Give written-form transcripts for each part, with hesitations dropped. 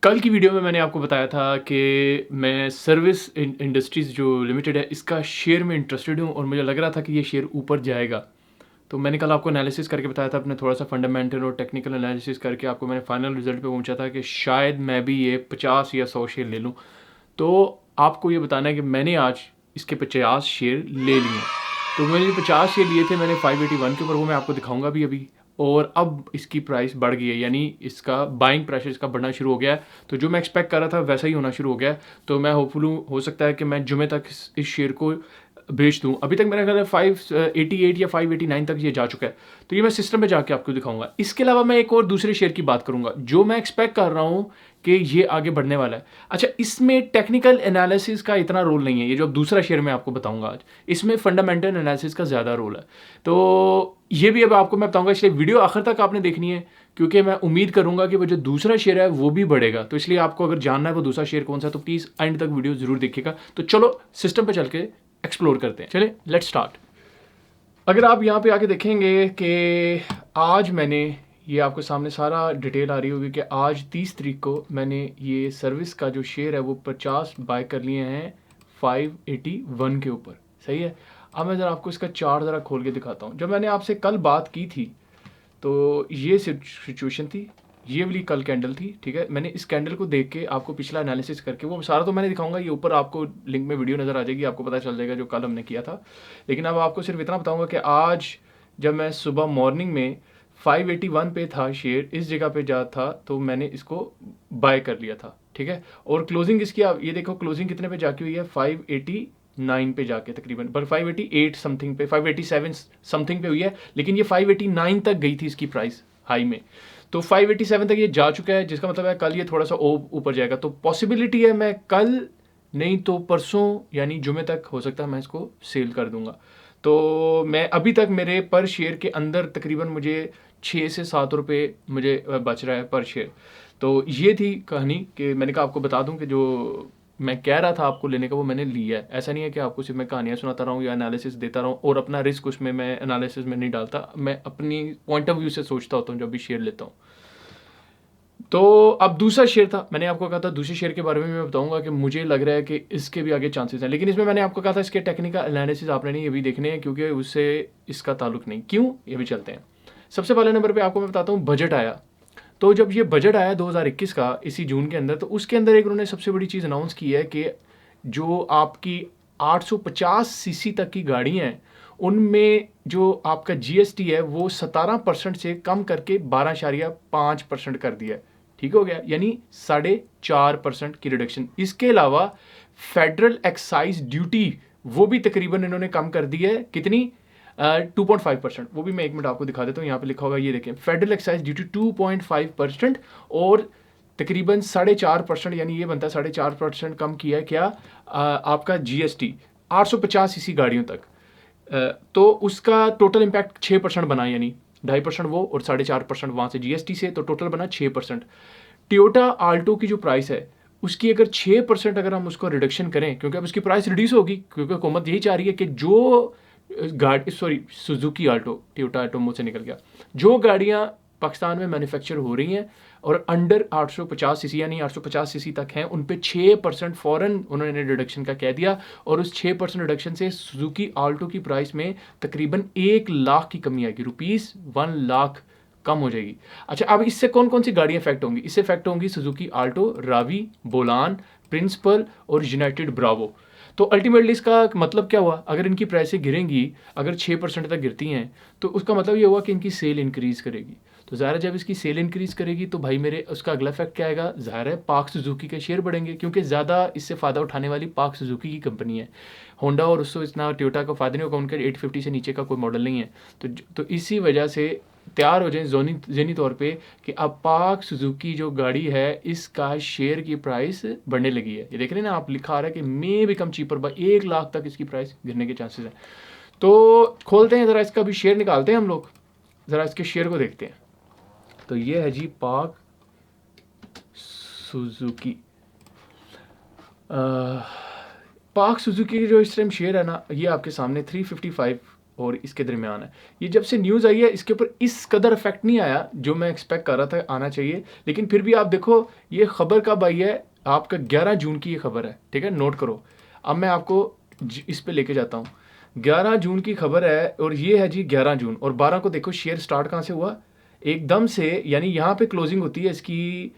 कल की वीडियो में मैंने आपको बताया था कि मैं सर्विस इंडस्ट्रीज़ जो लिमिटेड है इसका शेयर में इंटरेस्टेड हूँ और मुझे लग रहा था कि ये शेयर ऊपर जाएगा। तो मैंने कल आपको एनालिसिस करके बताया था, अपने थोड़ा सा फंडामेंटल और टेक्निकल एनालिसिस करके आपको मैंने फाइनल रिजल्ट पे पहुंचा था कि शायद मैं भी ये 50 या 100 शेयर ले लूँ। तो आपको ये बताना है कि मैंने आज इसके 50 शेयर ले लिए हैं। तो मैंने जो 50 शेयर लिए थे मैंने 581 के ऊपर, वो मैं आपको दिखाऊंगा भी अभी। और अब इसकी प्राइस बढ़ गई है, यानी इसका बाइंग प्रेशर इसका बढ़ना शुरू हो गया है। तो जो मैं एक्सपेक्ट कर रहा था वैसा ही होना शुरू हो गया है। तो मैं होपफुल हूँ, हो सकता है कि मैं जुमे तक इस शेयर को बेच दूँ। अभी तक मेरा ख्याल है 588 या 589 तक ये जा चुका है। तो ये मैं सिस्टम पे जाके आपको दिखाऊंगा। इसके अलावा मैं एक और दूसरे शेयर की बात करूंगा जो मैं एक्सपेक्ट कर रहा हूँ कि ये आगे बढ़ने वाला है। अच्छा, इसमें टेक्निकल एनालिसिस का इतना रोल नहीं है, ये जो दूसरा शेयर मैं आपको बताऊंगा आज, इसमें फंडामेंटल एनालिसिस का ज़्यादा रोल है। तो ये भी अब आपको मैं बताऊंगा, इसलिए वीडियो आखिर तक आपने देखनी है, क्योंकि मैं उम्मीद करूंगा कि वो जो दूसरा शेयर है वो भी बढ़ेगा। तो इसलिए आपको अगर जानना है वो दूसरा शेयर कौन सा है तो प्लीज़ एंड तक वीडियो ज़रूर देखिएगा। तो चलो सिस्टम पर चल के एक्सप्लोर करते हैं। चलिए लेट्स स्टार्ट। अगर आप यहाँ पे आके देखेंगे कि आज मैंने, ये आपके सामने सारा डिटेल आ रही होगी कि आज 30 तारीख को मैंने ये सर्विस का जो शेयर है वो 50 बाय कर लिए हैं 581 के ऊपर। सही है। अब मैं ज़रा आपको इसका चार्ट ज़रा खोल के दिखाता हूँ। जब मैंने आपसे कल बात की थी तो ये सिचुएशन थी, ये वाली कल कैंडल थी। ठीक है, मैंने इस कैंडल को देख के आपको पिछला एनालिसिस करके, वो सारा तो मैंने दिखाऊंगा, ये ऊपर आपको लिंक में वीडियो नज़र आ जाएगी, आपको पता चल जाएगा जो कल हमने किया था। लेकिन अब आपको सिर्फ इतना बताऊंगा कि आज जब मैं सुबह मॉर्निंग में 581 पे था शेयर, इस जगह पे जा था, तो मैंने इसको बाय कर लिया था। ठीक है, और क्लोजिंग इसकी आप ये देखो, क्लोजिंग कितने पे जाके हुई है, 589 पे जाके तकरीबन, पर 588 समथिंग पे, 587 समथिंग पे हुई है। लेकिन ये 589 तक गई थी इसकी प्राइस हाई में, तो 587 तक ये जा चुका है, जिसका मतलब है कल ये थोड़ा सा ऊपर जाएगा। तो पॉसिबिलिटी है मैं कल नहीं तो परसों यानी जुमे तक हो सकता है मैं इसको सेल कर दूंगा। तो मैं अभी तक मेरे पर शेयर के अंदर तकरीबन मुझे 6 से 7 रुपये मुझे बच रहा है पर शेयर। तो ये थी कहानी कि मैंने कहा आपको बता दूं कि जो मैं कह रहा था आपको लेने का वो मैंने लिया है। ऐसा नहीं है कि आपको सिर्फ मैं कहानियाँ सुनाता रहा हूँ या एनालिसिस देता रहा हूँ और अपना रिस्क उसमें मैं एनालिसिस में नहीं डालता। मैं अपनी पॉइंट ऑफ व्यू से सोचता होता हूँ जब भी शेयर लेता हूँ। तो अब दूसरा शेयर था, मैंने आपको कहा था दूसरे शेयर के बारे में मैं बताऊंगा कि मुझे लग रहा है कि इसके भी आगे चांसेस हैं। लेकिन इसमें मैंने आपको कहा था इसके टेक्निकल एनालिसिस आपने नहीं ये भी देखने हैं, क्योंकि उससे इसका ताल्लुक नहीं। क्यों, ये भी चलते हैं। सबसे पहले नंबर पे आपको मैं बताता हूँ, बजट आया। तो जब ये बजट आया 2021 का इसी जून के अंदर, तो उसके अंदर एक उन्होंने सबसे बड़ी चीज़ अनाउंस की है कि जो आपकी 850 सीसी तक की गाड़ी हैं उनमें जो आपका जीएसटी है वो 17% से कम करके 12.5% कर दिया है। ठीक हो गया, यानी 4.5% की रिडक्शन। इसके अलावा फेडरल एक्साइज ड्यूटी वो भी तकरीबन इन्होंने कम कर दी है, कितनी, 2.5%। वो भी मैं एक मिनट आपको दिखा देता हूँ, यहाँ पे लिखा होगा, ये देखें, फेडरल एक्साइज ड्यूटी 2.5%, और तकरीबन 4.5%, यानी ये बनता है 4.5% कम किया है क्या, आपका जीएसटी 850 सीसी गाड़ियों तक। तो उसका टोटल इम्पैक्ट 6% बना, यानी 2.5% वो और 4.5% वहाँ से जीएसटी से, तो टोटल बना 6%। टोयोटा आल्टो की जो प्राइस है उसकी अगर 6% अगर हम उसको रिडक्शन करें, क्योंकि अब उसकी प्राइस रिड्यूस होगी, क्योंकि हुकूमत यही चाह रही है कि जो गाड़ी, sorry Suzuki Alto, Toyota Alto मुँह से निकल गया, जो गाड़ियाँ पाकिस्तान में मैन्युफैक्चर हो रही हैं और अंडर 850 सीसी यानी 850 सीसी तक हैं, उन पे 6% फ़ौरन उन्होंने रिडक्शन का कह दिया। और उस 6% रिडक्शन से सुजुकी आल्टो की प्राइस में तकरीबन 1 लाख की कमी आएगी, ₹1 लाख कम हो जाएगी। अच्छा, अब इससे कौन कौन सी गाड़ियाँ इफेक्ट होंगी? इससे इफेक्ट होंगी Suzuki Alto, Ravi, Bolan, principal और यूनाइटेड ब्रावो। तो अल्टीमेटली इसका मतलब क्या हुआ, अगर इनकी प्राइसें गिरेंगी, अगर 6% तक गिरती हैं, तो उसका मतलब ये हुआ कि इनकी सेल इंक्रीज़ करेगी। तो ज़ाहिर है जब इसकी सेल इंक्रीज़ करेगी तो भाई मेरे उसका अगला इफेक्ट क्या आएगा, ज़ाहिर है पाक सुजुकी के शेयर बढ़ेंगे, क्योंकि ज़्यादा इससे फ़ायदा उठाने वाली पाक सुजुकी की कंपनी है। होंडा और उससे इतना टोयोटा का फ़ायदा नहीं होगा, उनके 850 से नीचे का कोई मॉडल नहीं है। तो इसी वजह से तैयार हो जाए ज़हनी तौर पे कि अब पाक सुजुकी जो गाड़ी है इसका शेयर की प्राइस बढ़ने लगी है। ये देख रहे हैं ना आप, लिखा आ रहा है कि may become cheaper by, 1 lakh तक इसकी प्राइस गिरने के चांसेस हैं। तो खोलते हैं ज़रा इसका भी शेयर निकालते हैं हम लोग, ज़रा इसके शेयर को देखते हैं। तो ये है जी पाक सुजुकी। पाक सुजुकी की जो इस टाइम शेयर है ना, ये आपके सामने 355 और इसके दरमियान है। ये जब से न्यूज़ आई है इसके ऊपर इस कदर इफेक्ट नहीं आया जो मैं एक्सपेक्ट कर रहा था आना चाहिए, लेकिन फिर भी आप देखो ये खबर कब आई है, आपका 11 जून की ये खबर है, ठीक है, नोट करो। अब मैं आपको इस पे लेके जाता हूँ। 11 जून की खबर है और ये है जी 11 जून, और 12 को देखो शेयर स्टार्ट कहाँ से हुआ, एकदम से, यानी यहाँ पे क्लोजिंग होती है इसकी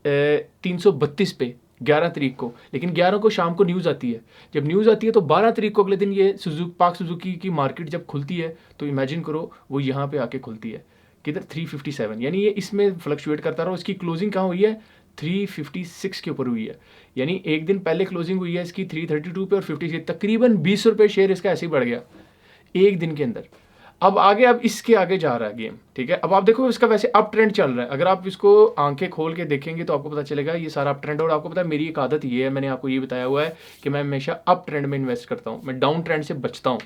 332 पे 11 तारीख को, लेकिन 11 को शाम को न्यूज़ आती है। जब न्यूज़ आती है तो 12 तारीख को अगले दिन ये पाक सुजुकी की मार्केट जब खुलती है तो इमेजिन करो वो यहाँ पे आके खुलती है किधर 357, यानी ये इसमें फ्लक्चुएट करता रहा। इसकी क्लोजिंग कहाँ हुई है 356 के ऊपर हुई है, यानी एक दिन पहले क्लोजिंग हुई है इसकी 332 पे और 56, तकरीबन 20 रुपये शेयर इसका ऐसे ही बढ़ गया एक दिन के अंदर। अब आगे, अब इसके आगे जा रहा है गेम, ठीक है। अब आप देखो इसका वैसे अप ट्रेंड चल रहा है, अगर आप इसको आंखें खोल के देखेंगे तो आपको पता चलेगा ये सारा अप ट्रेंड। और आपको पता है मेरी एक आदत ये है, मैंने आपको ये बताया हुआ है कि मैं हमेशा अप ट्रेंड में इन्वेस्ट करता हूँ, मैं डाउन ट्रेंड से बचता हूँ,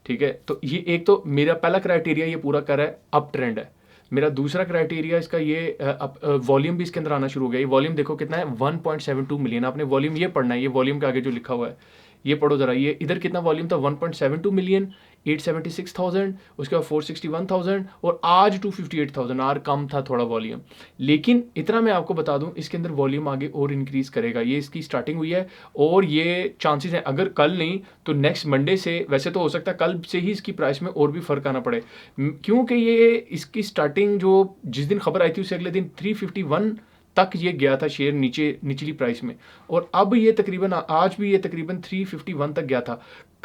ठीक है। तो ये एक तो मेरा पहला क्राइटेरिया ये पूरा कर रहा है, अप ट्रेंड है। मेरा दूसरा क्राइटेरिया इसका ये वॉल्यूम भी इसके अंदर आना शुरू हो गया। ये वॉल्यूम देखो कितना है 1.72 मिलियन। आपने वॉल्यूम ये पढ़ना है, ये वॉल्यूम के आगे जो लिखा हुआ है ये पढ़ो जरा। ये इधर कितना वॉल्यूम था 1.72 मिलियन, 876,000, उसके बाद 461,000 और आज 258,000, आर कम था थोड़ा वॉल्यूम। लेकिन इतना मैं आपको बता दूं इसके अंदर वॉल्यूम आगे और इंक्रीज करेगा। ये इसकी स्टार्टिंग हुई है और ये चांसेस हैं अगर कल नहीं तो नेक्स्ट मंडे से, वैसे तो हो सकता है कल से ही इसकी प्राइस में और भी फर्क आना पड़े, क्योंकि ये इसकी स्टार्टिंग जो जिस दिन खबर आई थी उससे अगले दिन 351 तक ये गया था शेयर नीचे, निचली प्राइस में, और अब ये तकरीबन आज भी ये तकरीबन 351 तक गया था।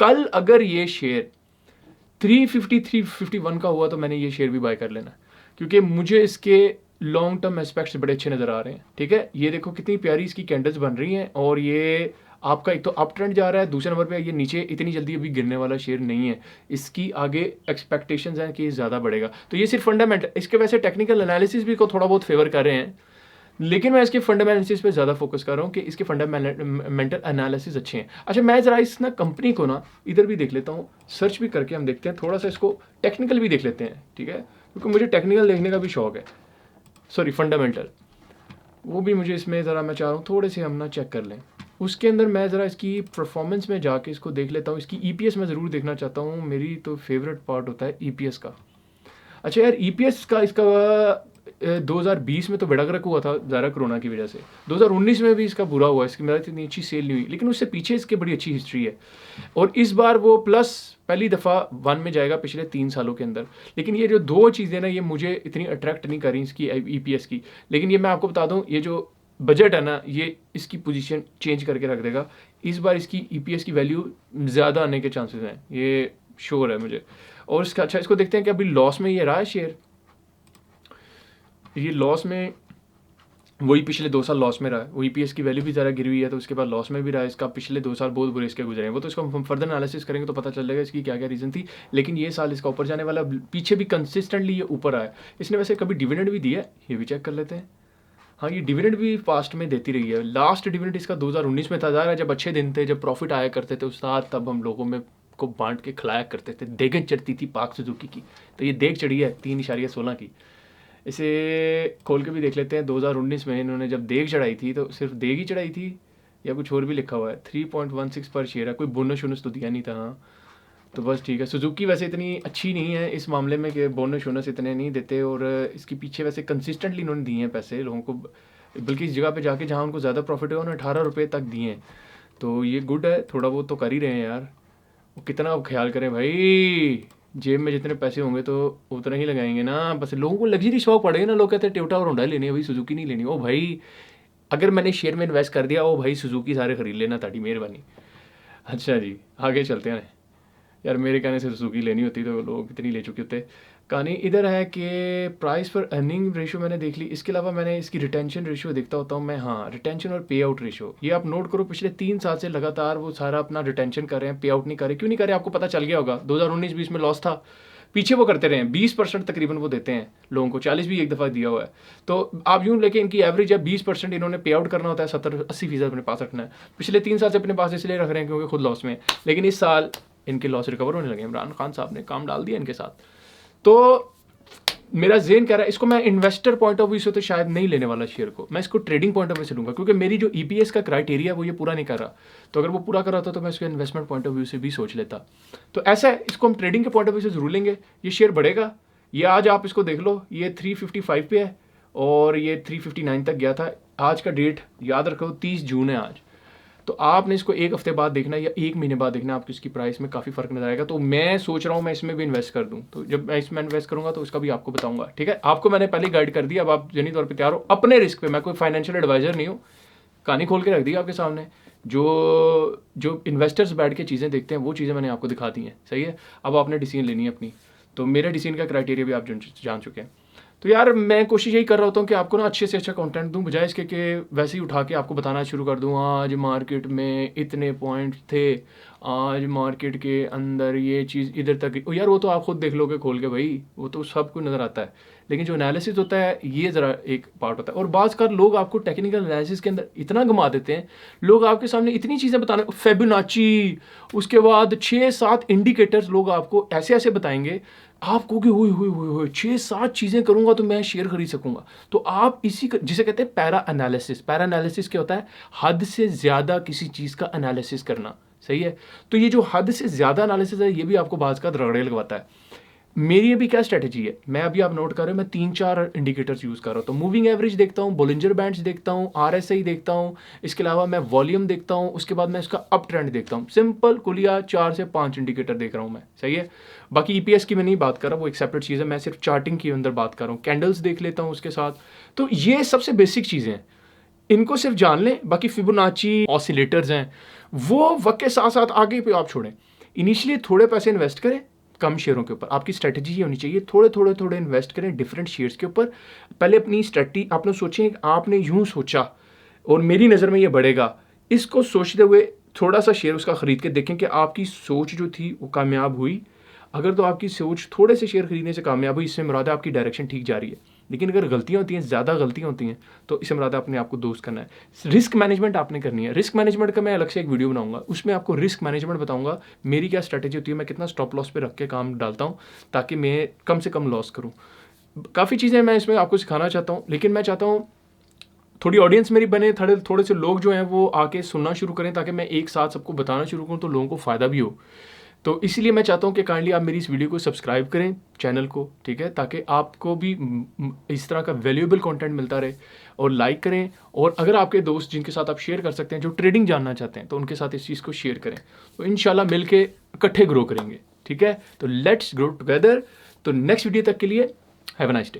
कल अगर ये शेयर 351 का हुआ तो मैंने ये शेयर भी बाय कर लेना, क्योंकि मुझे इसके लॉन्ग टर्म एस्पेक्ट्स बड़े अच्छे नज़र आ रहे हैं, ठीक है। ये देखो कितनी प्यारी इसकी कैंडल्स बन रही हैं और ये आपका एक तो अप ट्रेंड जा रहा है, दूसरे नंबर पे ये नीचे इतनी जल्दी अभी गिरने वाला शेयर नहीं है, इसकी आगे एक्सपेक्टेशंस हैं कि ज़्यादा बढ़ेगा। तो ये सिर्फ फंडामेंटल, इसके वैसे टेक्निकल एनालिसिस भी को थोड़ा बहुत फेवर कर रहे हैं, लेकिन मैं इसके फंडामेंटल्स पे ज़्यादा फोकस कर रहा हूँ कि इसके फंडामेंटल एनालिसिस अच्छे हैं। अच्छा, मैं ज़रा इस ना कंपनी को ना इधर भी देख लेता हूँ, सर्च भी करके हम देखते हैं, थोड़ा सा इसको टेक्निकल भी देख लेते हैं, ठीक है, क्योंकि मुझे टेक्निकल देखने का भी शौक है, सॉरी फंडामेंटल, वो भी मुझे इसमें ज़रा मैं चाह रहा हूँ थोड़े से हम ना चेक कर लें। उसके अंदर मैं ज़रा इसकी परफॉर्मेंस में जाके इसको देख लेता हूँ। इसकी EPS मैं ज़रूर देखना चाहता हूँ, मेरी तो फेवरेट पार्ट होता है EPS का। अच्छा यार, EPS का इसका 2020 में तो बेड़ा गर्क हुआ था ज़रा कोरोना की वजह से, 2019 में भी इसका बुरा हुआ, इसकी मेरा इतनी अच्छी सेल नहीं हुई, लेकिन उससे पीछे इसके बड़ी अच्छी हिस्ट्री है और इस बार वो प्लस पहली दफ़ा 1 में जाएगा पिछले 3 सालों के अंदर। लेकिन ये जो दो चीज़ें ना ये मुझे इतनी अट्रैक्ट नहीं कर रही इसकी EPS की, लेकिन ये मैं आपको बता दूँ ये जो बजट है ना ये इसकी पोजीशन चेंज करके रख देगा। इस बार इसकी EPS की वैल्यू ज़्यादा आने के चांसेस हैं, ये श्योर है मुझे। और इसका अच्छा इसको देखते हैं कि अभी लॉस में ये रहा है शेयर, ये लॉस में वही पिछले 2 साल लॉस में रहा है, वो EPS की वैल्यू भी ज़रा गिरी हुई है तो उसके बाद लॉस में भी रहा है। इसका पिछले 2 साल बहुत बुरे इसके गुजरे हैं, वो तो इसको हम फर्दर एनालिसिस करेंगे तो पता चलेगा इसकी क्या क्या रीज़न थी। लेकिन ये साल इसका ऊपर जाने वाला, पीछे भी कंसिस्टेंटली ये ऊपर आया। इसने वैसे कभी डिविडेंड भी दिया है, ये भी चेक कर लेते हैं। हाँ, ये डिविडेंड भी पास्ट में देती रही है। लास्ट डिविडेंड इसका 2019 में था, ज़रा जब अच्छे दिन थे, जब प्रॉफिट आया करते थे उस्ताद, तब हम लोगों में को बांट के खिलाया करते थे। देगन चढ़ती थी पाक सुजुकी की, तो ये देग चढ़ी है 3.16 की। इसे खोल के भी देख लेते हैं। 2019 में इन्होंने जब देग चढ़ाई थी तो सिर्फ देग ही चढ़ाई थी या कुछ और भी लिखा हुआ है, 3.16 पर शेयर है, कोई बोनस शोनस तो दिया नहीं था। हाँ तो बस ठीक है। सुजुकी वैसे इतनी अच्छी नहीं है इस मामले में कि बोनस शोनस इतने नहीं देते, और इसके पीछे वैसे कंसिस्टेंटली इन्होंने दिए हैं पैसे लोगों को, बल्कि इस जगह पे जाके जहाँ उनको ज़्यादा प्रॉफिट है उन्होंने 18 रुपये तक दिए हैं, तो ये गुड है। थोड़ा बहुत तो कर ही रहे हैं यार, वो कितना ख्याल करें भाई, जेब में जितने पैसे होंगे तो उतना ही लगाएंगे ना। बस लोगों को लग्जरी शौक पड़ेगा ना, लोग कहते हैं टोयोटा और होंडा लेनी है भाई, सुजुकी नहीं लेनी। ओ भाई अगर मैंने शेयर में इन्वेस्ट कर दिया, ओ भाई सुजुकी सारे खरीद लेना, ताड़ी मेहरबानी। अच्छा जी आगे चलते हैं। यार मेरे कहने से सुजुकी लेनी होती तो लोग कितनी ले चुके होते। कहानी इधर है कि प्राइस पर अर्निंग रेशियो मैंने देख ली, इसके अलावा मैंने इसकी रिटेंशन रेशियो देखता होता हूँ मैं। हाँ, रिटेंशन और पे आउट रेशियो ये आप नोट करो, पिछले 3 साल से लगातार वो सारा अपना रिटेंशन कर रहे हैं, पे आउट नहीं कर रहे। क्यों नहीं कर रहे आपको पता चल गया होगा, 2019-20 में लॉस था, पीछे वो करते रहे हैं। 20% तकरीबन वो देते हैं लोगों को, 40 भी एक दफ़ा दिया हुआ है। तो आप यूँ लेके इनकी एवरेज है 20% इन्होंने पे आउट करना होता है, 70-80% अपने पास रखना है। पिछले 3 साल से अपने पास इसलिए रख रहे हैं क्योंकि खुद लॉस में, लेकिन इस साल इनके लॉस रिकवर होने लगे। इमरान खान साहब ने काम डाल दिया इनके साथ। तो मेरा ज़हन कह रहा है इसको मैं इन्वेस्टर पॉइंट ऑफ व्यू से तो शायद नहीं लेने वाला शेयर को, मैं इसको ट्रेडिंग पॉइंट ऑफ व्यू से लूँगा, क्योंकि मेरी जो ईपीएस का क्राइटेरिया वो ये पूरा नहीं कर रहा। तो अगर वो पूरा कर रहा था तो मैं इसको इन्वेस्टमेंट पॉइंट ऑफ व्यू से भी सोच लेता। तो ऐसा है, इसको हम ट्रेडिंग के पॉइंट ऑफ व्यू से ज़रूर लेंगे। ये शेयर बढ़ेगा, ये आज आप इसको देख लो, ये 355 पे है और ये 359 तक गया था। आज का डेट याद रखो 30 जून है आज। तो आपने इसको एक हफ्ते बाद देखना या एक महीने बाद देखना, आपको इसकी प्राइस में काफ़ी फ़र्क नजर आएगा। तो मैं सोच रहा हूँ मैं इसमें भी इन्वेस्ट कर दूँ, तो जब मैं इसमें इन्वेस्ट करूँगा तो उसका भी आपको बताऊँगा, ठीक है। आपको मैंने पहले गाइड कर दिया, अब आप जनी तौर पर तैयार हो अपने रिस्क पे। मैं कोई फाइनेंशियल एडवाइज़र नहीं हूँ, कहानी खोल के रख दी आपके सामने। जो जो इन्वेस्टर्स बैठ के चीज़ें देखते हैं वो चीज़ें मैंने आपको दिखा दी हैं, सही है। अब आपने डिसीजन लेनी है अपनी। तो मेरे डिसीजन का क्राइटेरिया भी आप जान चुके हैं। तो यार मैं कोशिश यही कर रहा होता हूँ कि आपको ना अच्छे से अच्छा कंटेंट दूँ, बजाय इसके कि वैसे ही उठा के आपको बताना शुरू कर दूँ आज मार्केट में इतने पॉइंट थे, आज मार्केट के अंदर ये चीज़ इधर तक। यार वो तो आप खुद देख लोगे खोल के भाई, वो तो सबको नज़र आता है। लेकिन जो एनालिसिस होता है ये ज़रा एक पार्ट होता है। और बाज़ का लोग आपको टेक्निकल एनालिसिस के अंदर इतना घुमा देते हैं, लोग आपके सामने इतनी चीज़ें बताने, फेबोनाची, उसके बाद 6-7 इंडिकेटर्स लोग आपको ऐसे ऐसे बताएंगे, आप कहोगे हुई 6-7 चीज़ें करूँगा तो मैं शेयर खरीद सकूँगा। तो आप जिसे कहते हैं पैरा एनालिसिस। पैरा एनालिसिस क्या होता है? हद से ज़्यादा किसी चीज़ का एनालिसिस करना, सही है। तो ये जो हद से ज़्यादा एनालिसिस है ये भी आपको बाज़ का रगड़े लगवाता है। मेरी अभी क्या स्ट्रेटेजी है, मैं अभी आप नोट कर रहे हो, मैं 3-4 इंडिकेटर्स यूज़ कर रहा हूँ। तो मूविंग एवरेज देखता हूँ, बोलिंजर बैंड्स देखता हूँ, आरएसआई देखता हूँ, इसके अलावा मैं वॉल्यूम देखता हूँ, उसके बाद मैं इसका अप ट्रेंड देखता हूँ। सिंपल कुलिया 4 से 5 इंडिकेटर देख रहा हूँ मैं, सही है। बाकी ईपीएस की मैं नहीं बात कर रहा, वो एक सेपरेट चीज़ है, मैं सिर्फ चार्टिंग के अंदर बात कर रहा हूँ। कैंडल्स देख लेता हूँ उसके साथ। तो ये सबसे बेसिक चीज़ें हैं, इनको सिर्फ जान लें। बाकी फिबोनाची ऑसिलेटर्स हैं, वो वक्त के साथ साथ आगे पे आप छोड़ें। इनिशियली थोड़े पैसे इन्वेस्ट करें कम शेयरों के ऊपर, आपकी स्ट्रेटजी ये होनी चाहिए, थोड़े इन्वेस्ट करें डिफरेंट शेयर्स के ऊपर। पहले अपनी स्ट्रेटजी आपने सोचें, आपने यूं सोचा और मेरी नज़र में ये बढ़ेगा, इसको सोचते हुए थोड़ा सा शेयर उसका ख़रीद के देखें कि आपकी सोच जो थी वो कामयाब हुई। अगर तो आपकी सोच थोड़े से शेयर खरीदने से कामयाब हुई, इससे मुराद है आपकी डायरेक्शन ठीक जा रही है। लेकिन अगर गलतियां होती हैं, ज़्यादा गलतियां होती हैं, तो इससे मुराद है अपने आप को दोस्त करना है। रिस्क मैनेजमेंट आपने करनी है। रिस्क मैनेजमेंट का मैं अलग से एक वीडियो बनाऊंगा, उसमें आपको रिस्क मैनेजमेंट बताऊंगा, मेरी क्या स्ट्रैटेजी होती है, मैं कितना स्टॉप लॉस पे रख के काम डालता हूँ ताकि मैं कम से कम लॉस करूँ। काफ़ी चीज़ें मैं इसमें आपको सिखाना चाहता हूँ, लेकिन मैं चाहता हूँ थोड़ी ऑडियंस मेरी बने, थोड़े से लोग जो हैं वो आके सुनना शुरू करें, ताकि मैं एक साथ सबको बताना शुरू करूँ तो लोगों को फ़ायदा भी हो। तो इसीलिए मैं चाहता हूँ कि काइंडली आप मेरी इस वीडियो को सब्सक्राइब करें, चैनल को, ठीक है, ताकि आपको भी इस तरह का वैल्यूएबल कंटेंट मिलता रहे। और लाइक करें, और अगर आपके दोस्त जिनके साथ आप शेयर कर सकते हैं जो ट्रेडिंग जानना चाहते हैं, तो उनके साथ इस चीज़ को शेयर करें। तो इंशाल्लाह मिल के इकट्ठे ग्रो करेंगे, ठीक है। तो लेट्स ग्रो टुगेदर। तो नेक्स्ट वीडियो तक के लिए हैव अ नाइस डे।